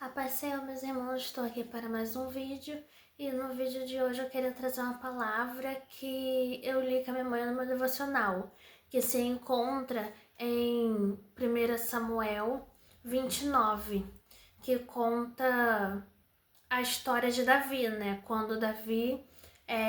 A paz do Senhor, meus irmãos, estou aqui para mais um vídeo e no vídeo de hoje eu queria trazer uma palavra que eu li com a minha mãe no meu devocional, que se encontra em 1 Samuel 29, que conta a história de Davi, né? Quando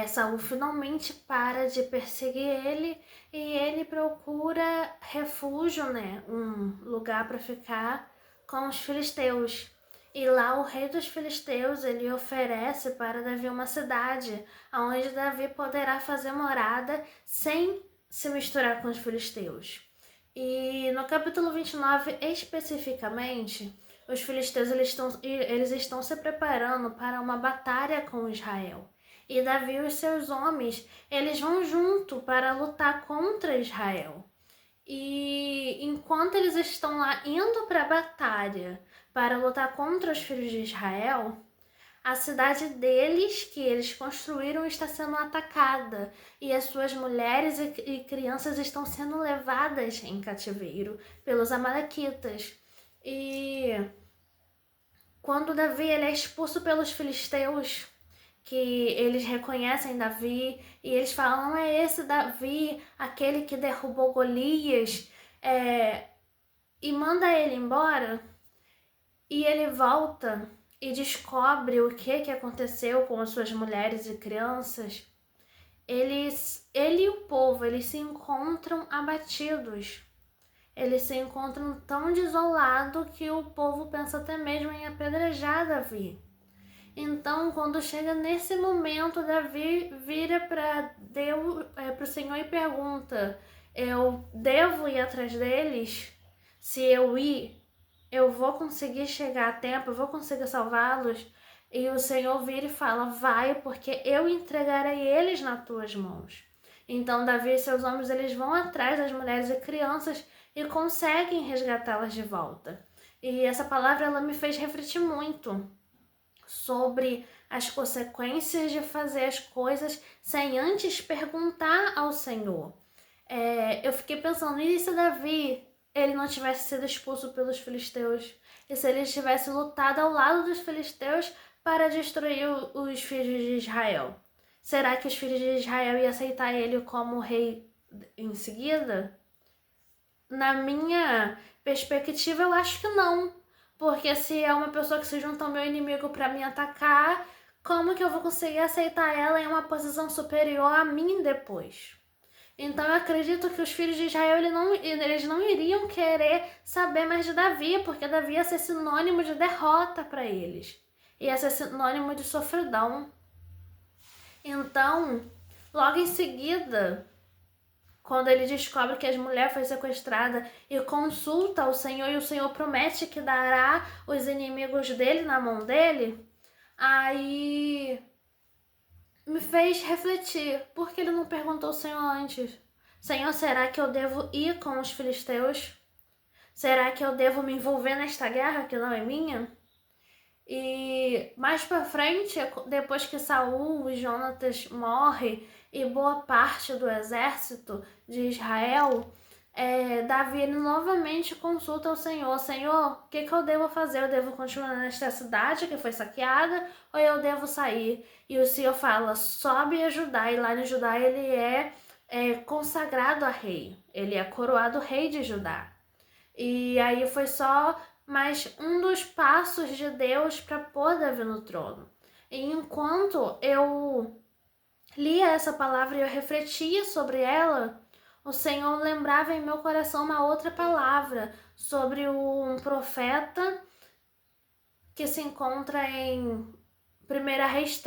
Saul finalmente para de perseguir ele e ele procura refúgio, né? Um lugar para ficar com os filisteus. E lá o rei dos filisteus, ele oferece para Davi uma cidade, onde Davi poderá fazer morada sem se misturar com os filisteus. E no capítulo 29, especificamente, os filisteus eles estão se preparando para uma batalha com Israel. E Davi e os seus homens, eles vão junto para lutar contra Israel. E enquanto eles estão lá indo para a batalha para lutar contra os filhos de Israel, a cidade deles, que eles construíram, está sendo atacada e as suas mulheres e crianças estão sendo levadas em cativeiro pelos amalequitas. E quando Davi ele é expulso pelos filisteus, que eles reconhecem Davi e eles falam, não é esse Davi, aquele que derrubou Golias, e manda ele embora. E ele volta e descobre o que aconteceu com as suas mulheres e crianças. Ele e o povo, eles se encontram abatidos. Eles se encontram tão desolados que o povo pensa até mesmo em apedrejar Davi. Então, quando chega nesse momento, Davi vira para o Senhor e pergunta: eu devo ir atrás deles? Se eu ir, eu vou conseguir chegar a tempo, eu vou conseguir salvá-los? E o Senhor vira e fala: vai, porque eu entregarei eles nas tuas mãos. Então Davi e seus homens eles vão atrás das mulheres e crianças e conseguem resgatá-las de volta. E essa palavra ela me fez refletir muito sobre as consequências de fazer as coisas sem antes perguntar ao Senhor. Eu fiquei pensando, e se Davi ele não tivesse sido expulso pelos filisteus? E se ele tivesse lutado ao lado dos filisteus para destruir os filhos de Israel? Será que os filhos de Israel iam aceitar ele como rei em seguida? Na minha perspectiva, eu acho que não. Porque se é uma pessoa que se junta ao meu inimigo para me atacar, como que eu vou conseguir aceitar ela em uma posição superior a mim depois? Então eu acredito que os filhos de Israel eles não iriam querer saber mais de Davi, porque Davi ia ser sinônimo de derrota para eles. Ia ser sinônimo de sofridão. Então, logo em seguida, quando ele descobre que a mulher foi sequestrada e consulta o Senhor, e o Senhor promete que dará os inimigos dele na mão dele, aí me fez refletir. Por que ele não perguntou ao Senhor antes? Senhor, será que eu devo ir com os filisteus? Será que eu devo me envolver nesta guerra que não é minha? E mais pra frente, depois que Saul e Jonatas morrem e boa parte do exército de Israel, Davi ele novamente consulta o Senhor. Senhor, o que eu devo fazer? Eu devo continuar nesta cidade que foi saqueada ou eu devo sair? E o Senhor fala, sobe a Judá. E lá em Judá ele é consagrado a rei. Ele é coroado rei de Judá. E aí foi só mais um dos passos de Deus para pôr Davi no trono. E enquanto eu lia essa palavra e eu refletia sobre ela, o Senhor lembrava em meu coração uma outra palavra sobre um profeta que se encontra em 1 Reis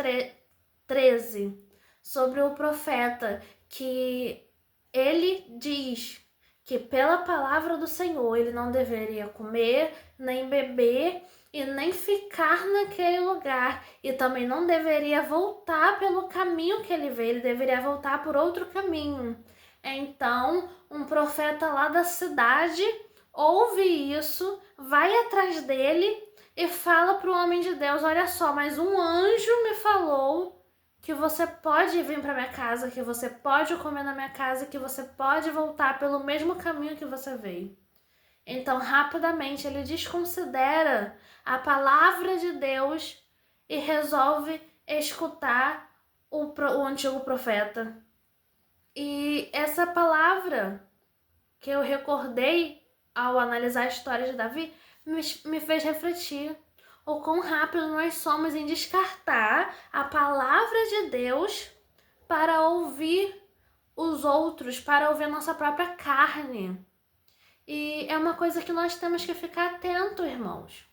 13, sobre o profeta que ele diz que pela palavra do Senhor ele não deveria comer, nem beber e nem ficar naquele lugar. E também não deveria voltar pelo caminho que ele veio, ele deveria voltar por outro caminho. Então, um profeta lá da cidade ouve isso, vai atrás dele e fala para o homem de Deus, olha só, mas um anjo me falou que você pode vir para minha casa, que você pode comer na minha casa, que você pode voltar pelo mesmo caminho que você veio. Então, rapidamente, ele desconsidera a palavra de Deus e resolve escutar o antigo profeta. E essa palavra que eu recordei ao analisar a história de Davi me fez refletir o quão rápido nós somos em descartar a palavra de Deus para ouvir os outros, para ouvir a nossa própria carne. E é uma coisa que nós temos que ficar atento, irmãos.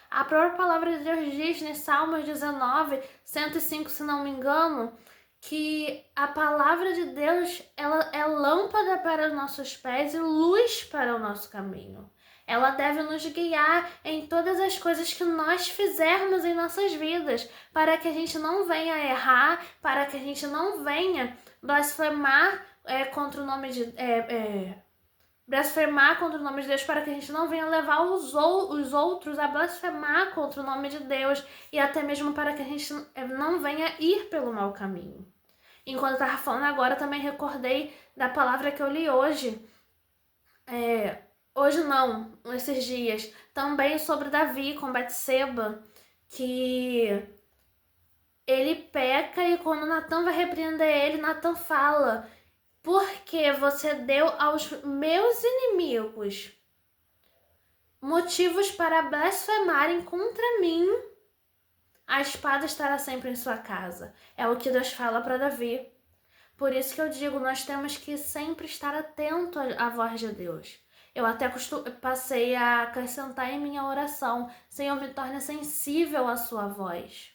A própria palavra de Deus diz em Salmos 19, 105, se não me engano, que a palavra de Deus, ela é lâmpada para os nossos pés e luz para o nosso caminho. Ela deve nos guiar em todas as coisas que nós fizermos em nossas vidas, para que a gente não venha errar, para que a gente não venha blasfemar contra o nome de blasfemar contra o nome de Deus, para que a gente não venha levar os outros a blasfemar contra o nome de Deus, e até mesmo para que a gente não venha ir pelo mau caminho. Enquanto eu estava falando agora, também recordei da palavra que eu li hoje. Hoje não, esses dias. Também sobre Davi com Betseba, que ele peca e quando Natan vai repreender ele, Natan fala: porque você deu aos meus inimigos motivos para blasfemarem contra mim, a espada estará sempre em sua casa. É o que Deus fala para Davi. Por isso que eu digo, nós temos que sempre estar atento à voz de Deus. Eu até passei a acrescentar em minha oração: Senhor, me torne sensível à sua voz.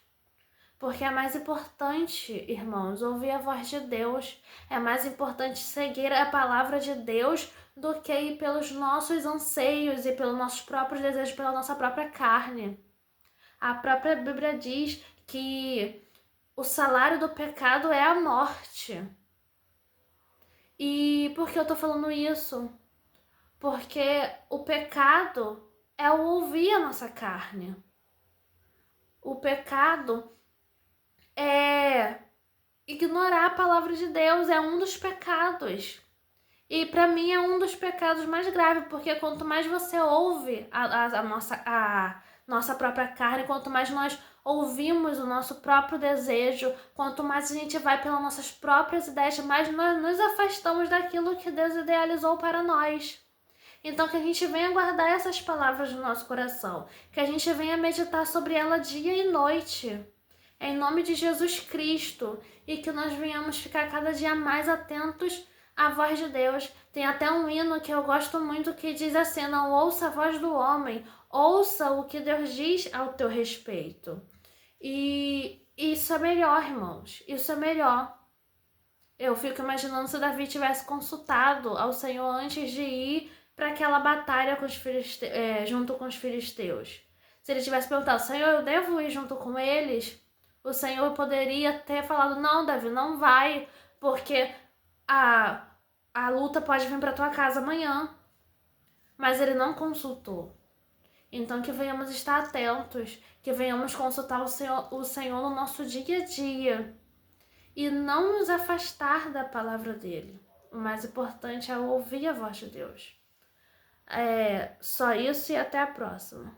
Porque é mais importante, irmãos, ouvir a voz de Deus. É mais importante seguir a palavra de Deus do que ir pelos nossos anseios e pelos nossos próprios desejos, pela nossa própria carne. A própria Bíblia diz que o salário do pecado é a morte. E por que eu tô falando isso? Porque o pecado é o ouvir a nossa carne. O pecado é ignorar a palavra de Deus, é um dos pecados. E para mim é um dos pecados mais graves, porque quanto mais você ouve a nossa própria carne, quanto mais nós ouvimos o nosso próprio desejo, quanto mais a gente vai pelas nossas próprias ideias, mais nós nos afastamos daquilo que Deus idealizou para nós. Então que a gente venha guardar essas palavras no nosso coração, que a gente venha meditar sobre ela dia e noite, em nome de Jesus Cristo, e que nós venhamos ficar cada dia mais atentos à voz de Deus. Tem até um hino que eu gosto muito que diz assim: não ouça a voz do homem, ouça o que Deus diz ao teu respeito. E isso é melhor, irmãos, isso é melhor. Eu fico imaginando se Davi tivesse consultado ao Senhor antes de ir para aquela batalha com junto com os filisteus. Se ele tivesse perguntado: Senhor, eu devo ir junto com eles? O Senhor poderia ter falado: não, Davi, não vai, porque a luta pode vir para tua casa amanhã. Mas ele não consultou. Então que venhamos estar atentos, que venhamos consultar o Senhor no nosso dia a dia e não nos afastar da palavra dele. O mais importante é ouvir a voz de Deus. Só isso e até a próxima.